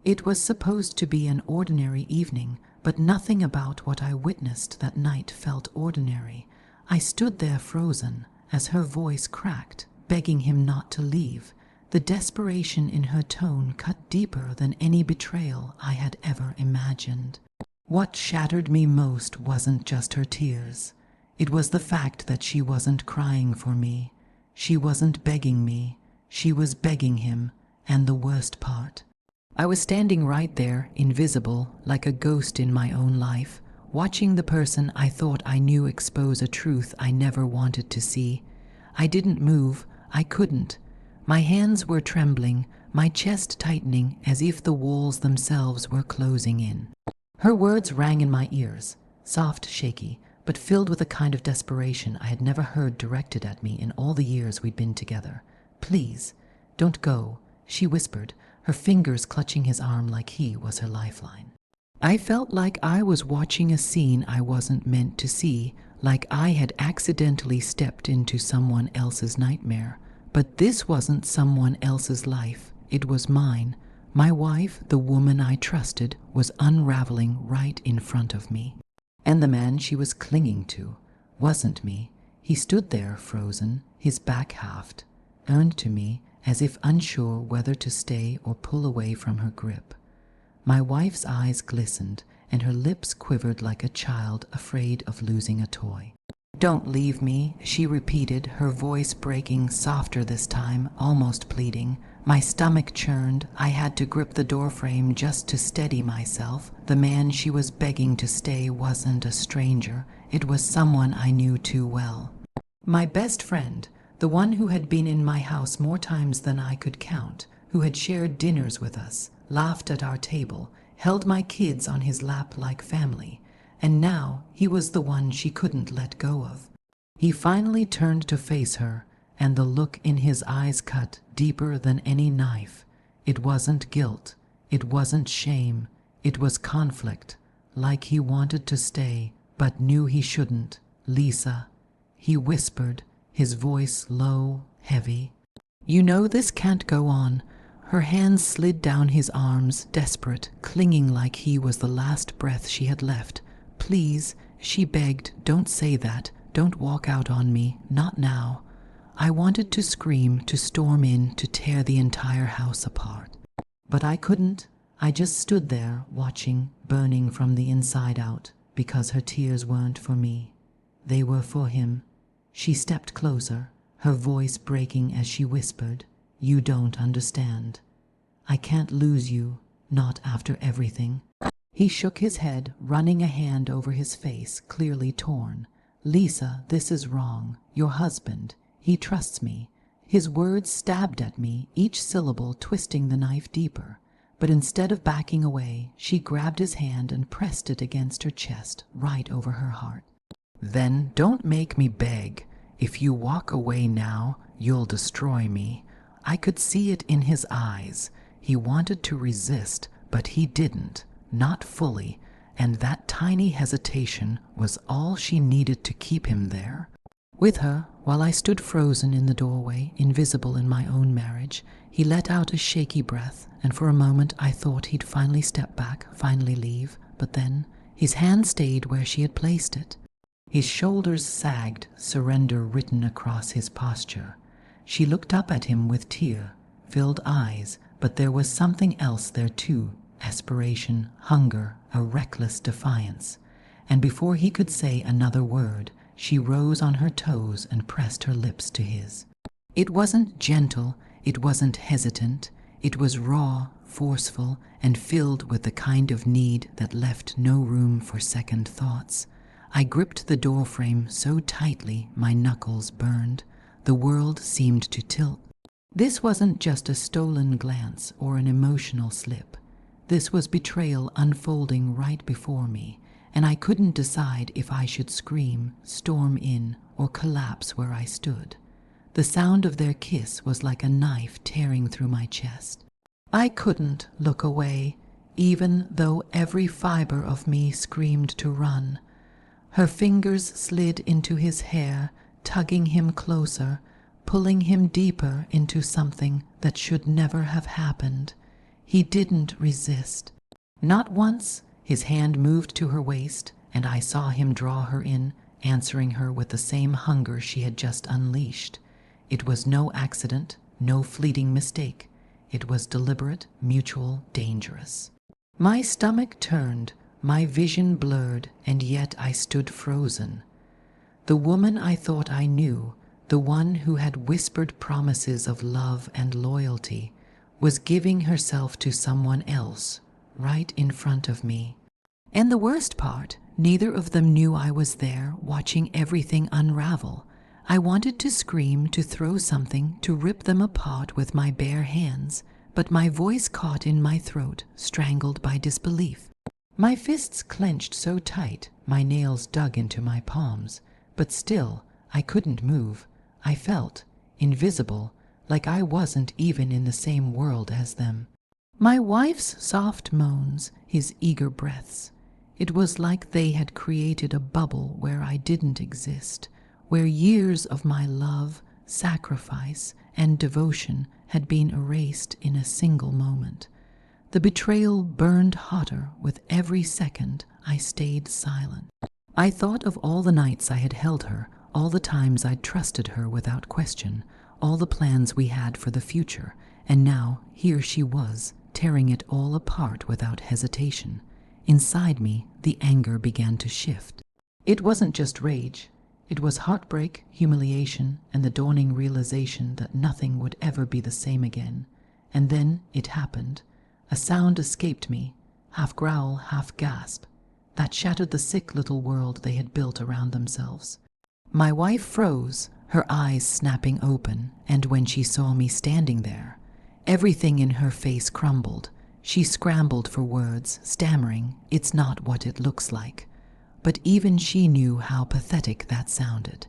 It was supposed to be an ordinary evening, but nothing about what I witnessed that night felt ordinary. I stood there frozen as her voice cracked, begging him not to leave. The desperation in her tone cut deeper than any betrayal I had ever imagined. What shattered me most wasn't just her tears. It was the fact that she wasn't crying for me. She wasn't begging me. She was begging him, and the worst part. I was standing right there, invisible, like a ghost in my own life, watching the person I thought I knew expose a truth I never wanted to see. I didn't move. I couldn't. My hands were trembling, my chest tightening as if the walls themselves were closing in. Her words rang in my ears, soft, shaky, but filled with a kind of desperation I had never heard directed at me in all the years we'd been together. "Please, don't go," she whispered, her fingers clutching his arm like he was her lifeline. I felt like I was watching a scene I wasn't meant to see, like I had accidentally stepped into someone else's nightmare. But this wasn't someone else's life, it was mine. My wife, the woman I trusted, was unraveling right in front of me. And the man she was clinging to wasn't me. He stood there frozen, his back halved, turned to me as if unsure whether to stay or pull away from her grip. My wife's eyes glistened and her lips quivered like a child afraid of losing a toy. "Don't leave me," she repeated, her voice breaking, softer this time, almost pleading. My stomach churned. I had to grip the doorframe just to steady myself. The man she was begging to stay wasn't a stranger. It was someone I knew too well. My best friend, the one who had been in my house more times than I could count, who had shared dinners with us, laughed at our table, held my kids on his lap like family. And now he was the one she couldn't let go of. He finally turned to face her, and the look in his eyes cut deeper than any knife. It wasn't guilt, it wasn't shame, it was conflict, like he wanted to stay, but knew he shouldn't. "Lisa," he whispered, his voice low, heavy. "You know this can't go on." Her hands slid down his arms, desperate, clinging like he was the last breath she had left. "Please," she begged, "don't say that. Don't walk out on me. Not now." I wanted to scream, to storm in, to tear the entire house apart. But I couldn't. I just stood there, watching, burning from the inside out, because her tears weren't for me. They were for him. She stepped closer, her voice breaking as she whispered, "You don't understand. I can't lose you, not after everything." He shook his head, running a hand over his face, clearly torn. "Lisa, this is wrong. Your husband, he trusts me." His words stabbed at me, each syllable twisting the knife deeper. But instead of backing away, she grabbed his hand and pressed it against her chest, right over her heart. "Then don't make me beg. If you walk away now, you'll destroy me." I could see it in his eyes. He wanted to resist, but he didn't. Not fully, and that tiny hesitation was all she needed to keep him there. With her, while I stood frozen in the doorway, invisible in my own marriage, he let out a shaky breath, and for a moment I thought he'd finally step back, finally leave, but then his hand stayed where she had placed it. His shoulders sagged, surrender written across his posture. She looked up at him with tear-filled eyes, but there was something else there too. Aspiration, hunger, a reckless defiance. And before he could say another word, she rose on her toes and pressed her lips to his. It wasn't gentle, it wasn't hesitant, it was raw, forceful, and filled with the kind of need that left no room for second thoughts. I gripped the doorframe so tightly my knuckles burned. The world seemed to tilt. This wasn't just a stolen glance or an emotional slip. This was betrayal unfolding right before me, and I couldn't decide if I should scream, storm in, or collapse where I stood. The sound of their kiss was like a knife tearing through my chest. I couldn't look away, even though every fiber of me screamed to run. Her fingers slid into his hair, tugging him closer, pulling him deeper into something that should never have happened. He didn't resist. Not once. His hand moved to her waist, and I saw him draw her in, answering her with the same hunger she had just unleashed. It was no accident, no fleeting mistake. It was deliberate, mutual, dangerous. My stomach turned, my vision blurred, and yet I stood frozen. The woman I thought I knew, the one who had whispered promises of love and loyalty, was giving herself to someone else, right in front of me. And the worst part, neither of them knew I was there, watching everything unravel. I wanted to scream, to throw something, to rip them apart with my bare hands, but my voice caught in my throat, strangled by disbelief. My fists clenched so tight, my nails dug into my palms, but still, I couldn't move. I felt invisible, like I wasn't even in the same world as them. My wife's soft moans, his eager breaths. It was like they had created a bubble where I didn't exist, where years of my love, sacrifice, and devotion had been erased in a single moment. The betrayal burned hotter with every second I stayed silent. I thought of all the nights I had held her, all the times I'd trusted her without question, all the plans we had for the future, and now here she was, tearing it all apart without hesitation. Inside me, the anger began to shift. It wasn't just rage. It was heartbreak, humiliation, and the dawning realization that nothing would ever be the same again. And then it happened. A sound escaped me, half growl, half gasp, that shattered the sick little world they had built around themselves. My wife froze, her eyes snapping open, and when she saw me standing there, everything in her face crumbled. She scrambled for words, stammering, "It's not what it looks like." But even she knew how pathetic that sounded.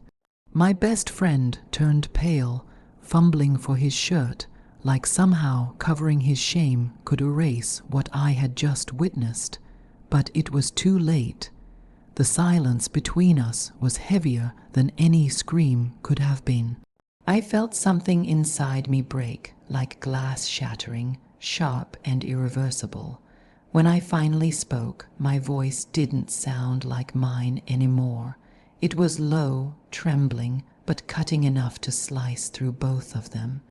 My best friend turned pale, fumbling for his shirt, like somehow covering his shame could erase what I had just witnessed. But it was too late. The silence between us was heavier than any scream could have been. I felt something inside me break, like glass shattering, sharp and irreversible. When I finally spoke, my voice didn't sound like mine anymore. It was low, trembling, but cutting enough to slice through both of them.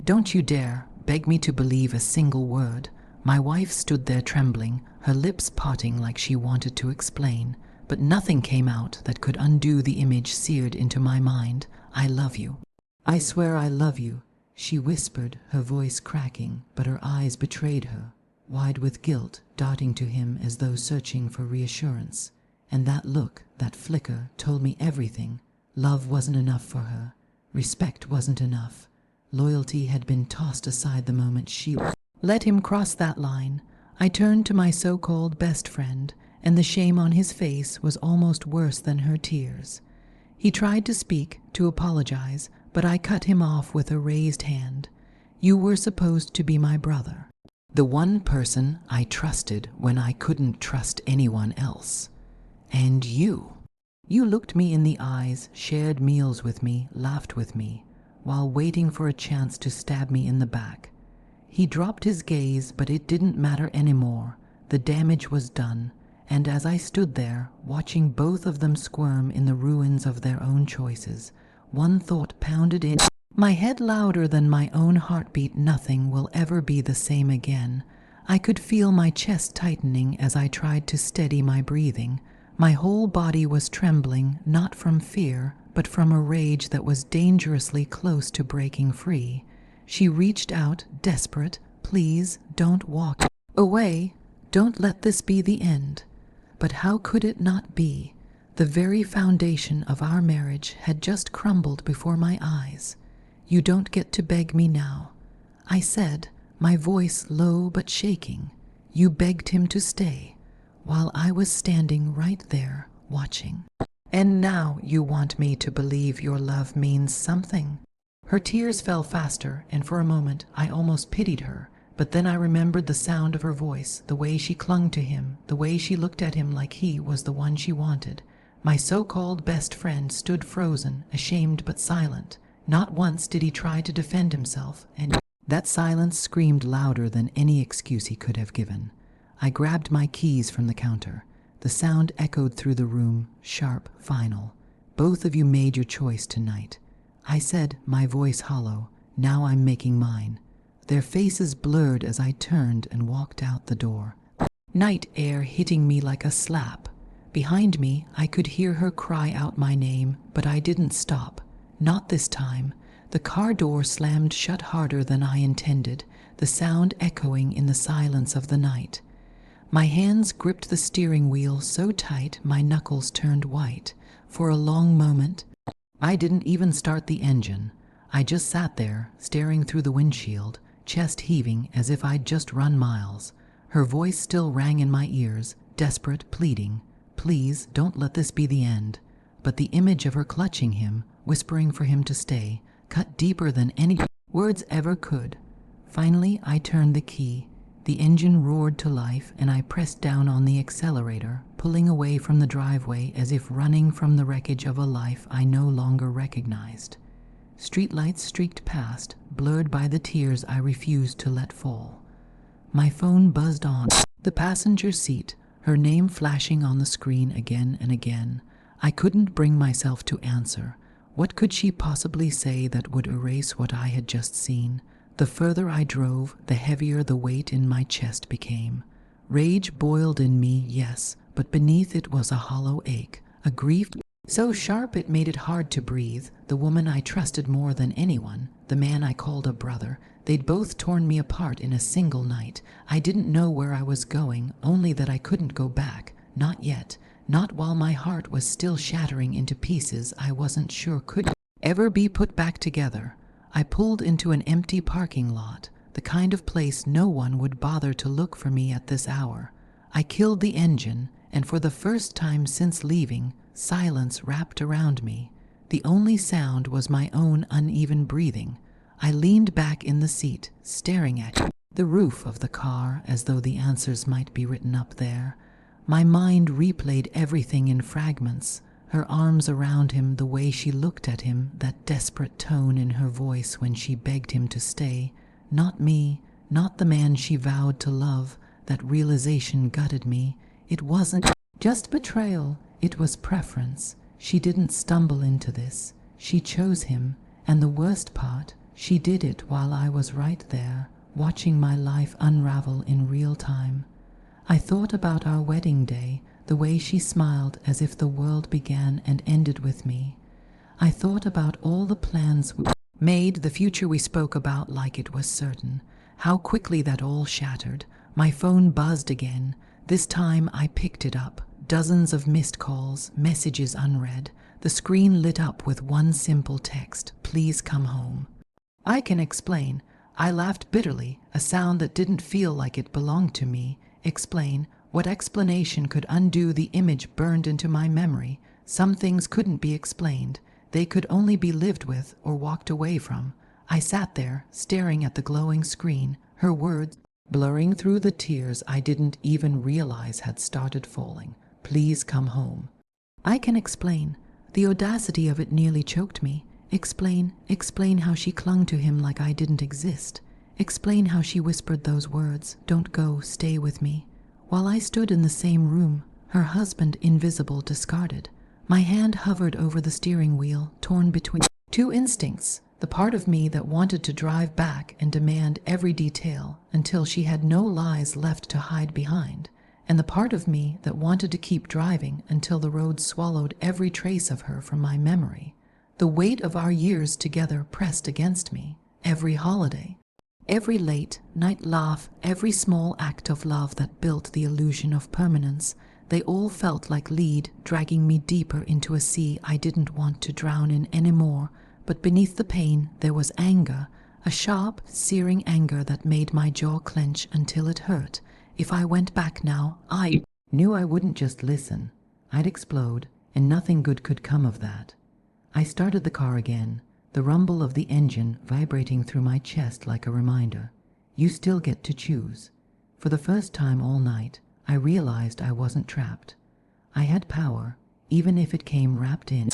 "Don't you dare beg me to believe a single word." My wife stood there trembling, her lips parting like she wanted to explain, but nothing came out that could undo the image seared into my mind. "I love you. I swear I love you," she whispered, her voice cracking, but her eyes betrayed her, wide with guilt, darting to him as though searching for reassurance. And that look, that flicker, told me everything. Love wasn't enough for her. Respect wasn't enough. Loyalty had been tossed aside the moment she let him cross that line. I turned to my so-called best friend, and the shame on his face was almost worse than her tears. He tried to speak, to apologize, but I cut him off with a raised hand. "You were supposed to be my brother. The one person I trusted when I couldn't trust anyone else. And you looked me in the eyes, shared meals with me, laughed with me, while waiting for a chance to stab me in the back." He dropped his gaze, but it didn't matter anymore. The damage was done, and as I stood there, watching both of them squirm in the ruins of their own choices, one thought pounded in my head louder than my own heartbeat. Nothing will ever be the same again. I could feel my chest tightening as I tried to steady my breathing. My whole body was trembling, not from fear, but from a rage that was dangerously close to breaking free. She reached out, desperate. "Please, don't walk away. Don't let this be the end." But how could it not be? The very foundation of our marriage had just crumbled before my eyes. "You don't get to beg me now," I said, my voice low but shaking. "You begged him to stay, while I was standing right there, watching. And now you want me to believe your love means something." Her tears fell faster, and for a moment I almost pitied her. But then I remembered the sound of her voice, the way she clung to him, the way she looked at him like he was the one she wanted. My so-called best friend stood frozen, ashamed but silent. Not once did he try to defend himself, and That silence screamed louder than any excuse he could have given. I grabbed my keys from the counter. The sound echoed through the room, sharp, final. "Both of you made your choice tonight," I said, my voice hollow. "Now I'm making mine." Their faces blurred as I turned and walked out the door. Night air hitting me like a slap. Behind me, I could hear her cry out my name, but I didn't stop. Not this time. The car door slammed shut harder than I intended, the sound echoing in the silence of the night. My hands gripped the steering wheel so tight my knuckles turned white. For a long moment, I didn't even start the engine. I just sat there, staring through the windshield, chest heaving as if I'd just run miles. Her voice still rang in my ears, desperate, pleading. "Please, don't let this be the end." But the image of her clutching him, whispering for him to stay, cut deeper than any words ever could. Finally, I turned the key. The engine roared to life, and I pressed down on the accelerator, pulling away from the driveway as if running from the wreckage of a life I no longer recognized. Streetlights streaked past, blurred by the tears I refused to let fall. My phone buzzed on the passenger seat, her name flashing on the screen again and again. I couldn't bring myself to answer. What could she possibly say that would erase what I had just seen? The further I drove, the heavier the weight in my chest became. Rage boiled in me, yes, but beneath it was a hollow ache, a grief so sharp it made it hard to breathe. The woman I trusted more than anyone, the man I called a brother, they'd both torn me apart in a single night. I didn't know where I was going, only that I couldn't go back. Not yet. Not while my heart was still shattering into pieces I wasn't sure could ever be put back together. I pulled into an empty parking lot, the kind of place no one would bother to look for me at this hour. I killed the engine, and for the first time since leaving, silence wrapped around me. The only sound was my own uneven breathing. I leaned back in the seat, staring at the roof of the car as though the answers might be written up there. My mind replayed everything in fragments. Her arms around him, the way she looked at him, that desperate tone in her voice when she begged him to stay. Not me, not the man she vowed to love. That realization gutted me. It wasn't just betrayal, it was preference. She didn't stumble into this. She chose him, and the worst part, she did it while I was right there, watching my life unravel in real time. I thought about our wedding day, the way she smiled as if the world began and ended with me. I thought about all the plans we made, the future we spoke about like it was certain. How quickly that all shattered. My phone buzzed again. This time I picked it up. Dozens of missed calls, messages unread. The screen lit up with one simple text: "Please come home." I can explain. I laughed bitterly, a sound that didn't feel like it belonged to me. Explain? What explanation could undo the image burned into my memory? Some things couldn't be explained. They could only be lived with or walked away from. I sat there, staring at the glowing screen, her words blurring through the tears I didn't even realize had started falling. "Please come home." I can explain. The audacity of it nearly choked me. Explain how she clung to him like I didn't exist. Explain how she whispered those words, "Don't go, stay with me." While I stood in the same room, her husband invisible, discarded. My hand hovered over the steering wheel, torn between two instincts. The part of me that wanted to drive back and demand every detail until she had no lies left to hide behind, and the part of me that wanted to keep driving until the road swallowed every trace of her from my memory. The weight of our years together pressed against me. Every holiday, every late night laugh, every small act of love that built the illusion of permanence, they all felt like lead dragging me deeper into a sea I didn't want to drown in anymore. But beneath the pain there was anger, a sharp, searing anger that made my jaw clench until it hurt. If I went back now, I knew I wouldn't just listen. I'd explode, and nothing good could come of that. I started the car again, the rumble of the engine vibrating through my chest like a reminder. You still get to choose. For the first time all night, I realized I wasn't trapped. I had power, even if it came wrapped in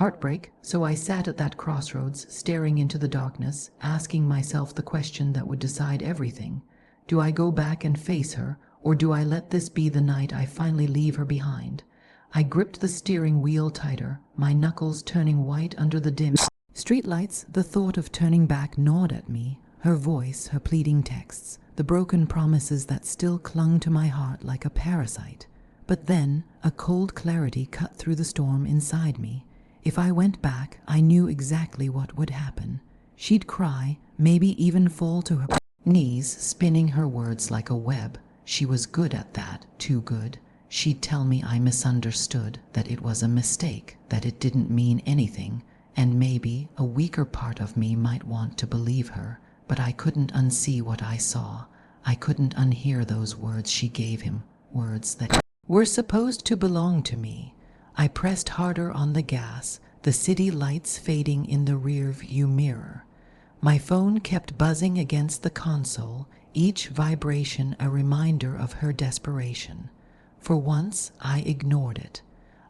Heartbreak, so I sat at that crossroads, staring into the darkness, asking myself the question that would decide everything. Do I go back and face her, or do I let this be the night I finally leave her behind? I gripped the steering wheel tighter, my knuckles turning white under the dim streetlights. The thought of turning back gnawed at me, her voice, her pleading texts, the broken promises that still clung to my heart like a parasite. But then, a cold clarity cut through the storm inside me. If I went back, I knew exactly what would happen. She'd cry, maybe even fall to her knees, spinning her words like a web. She was good at that, too good. She'd tell me I misunderstood, that it was a mistake, that it didn't mean anything, and maybe a weaker part of me might want to believe her, but I couldn't unsee what I saw. I couldn't unhear those words she gave him, words that were supposed to belong to me. I pressed harder on the gas, the city lights fading in the rear-view mirror. My phone kept buzzing against the console, each vibration a reminder of her desperation. For once, I ignored it.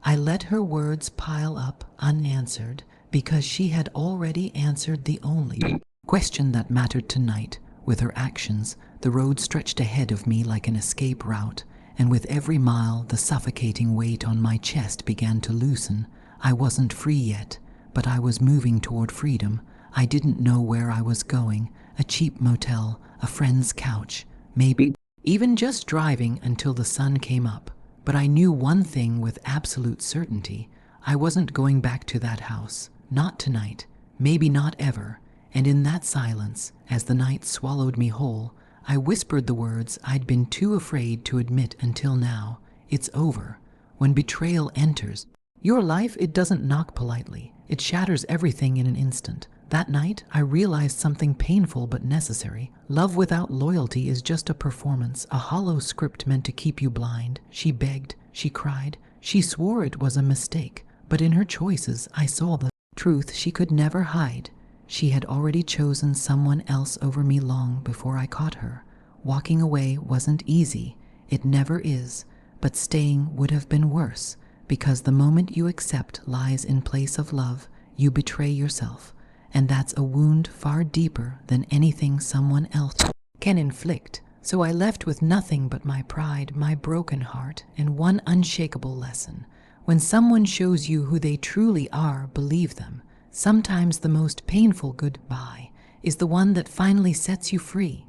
I let her words pile up unanswered because she had already answered the only question that mattered tonight. With her actions, the road stretched ahead of me like an escape route, and with every mile, the suffocating weight on my chest began to loosen. I wasn't free yet, but I was moving toward freedom. I didn't know where I was going, a cheap motel, a friend's couch, maybe even just driving until the sun came up. But I knew one thing with absolute certainty. I wasn't going back to that house. Not tonight, maybe not ever. And in that silence, as the night swallowed me whole, I whispered the words I'd been too afraid to admit until now. It's over. When betrayal enters your life, it doesn't knock politely. It shatters everything in an instant. That night, I realized something painful but necessary. Love without loyalty is just a performance, a hollow script meant to keep you blind. She begged, she cried, she swore it was a mistake. But in her choices, I saw the truth she could never hide. She had already chosen someone else over me long before I caught her. Walking away wasn't easy. It never is. But staying would have been worse, because the moment you accept lies in place of love, you betray yourself. And that's a wound far deeper than anything someone else can inflict. So I left with nothing but my pride, my broken heart, and one unshakable lesson. When someone shows you who they truly are, believe them. Sometimes the most painful goodbye is the one that finally sets you free.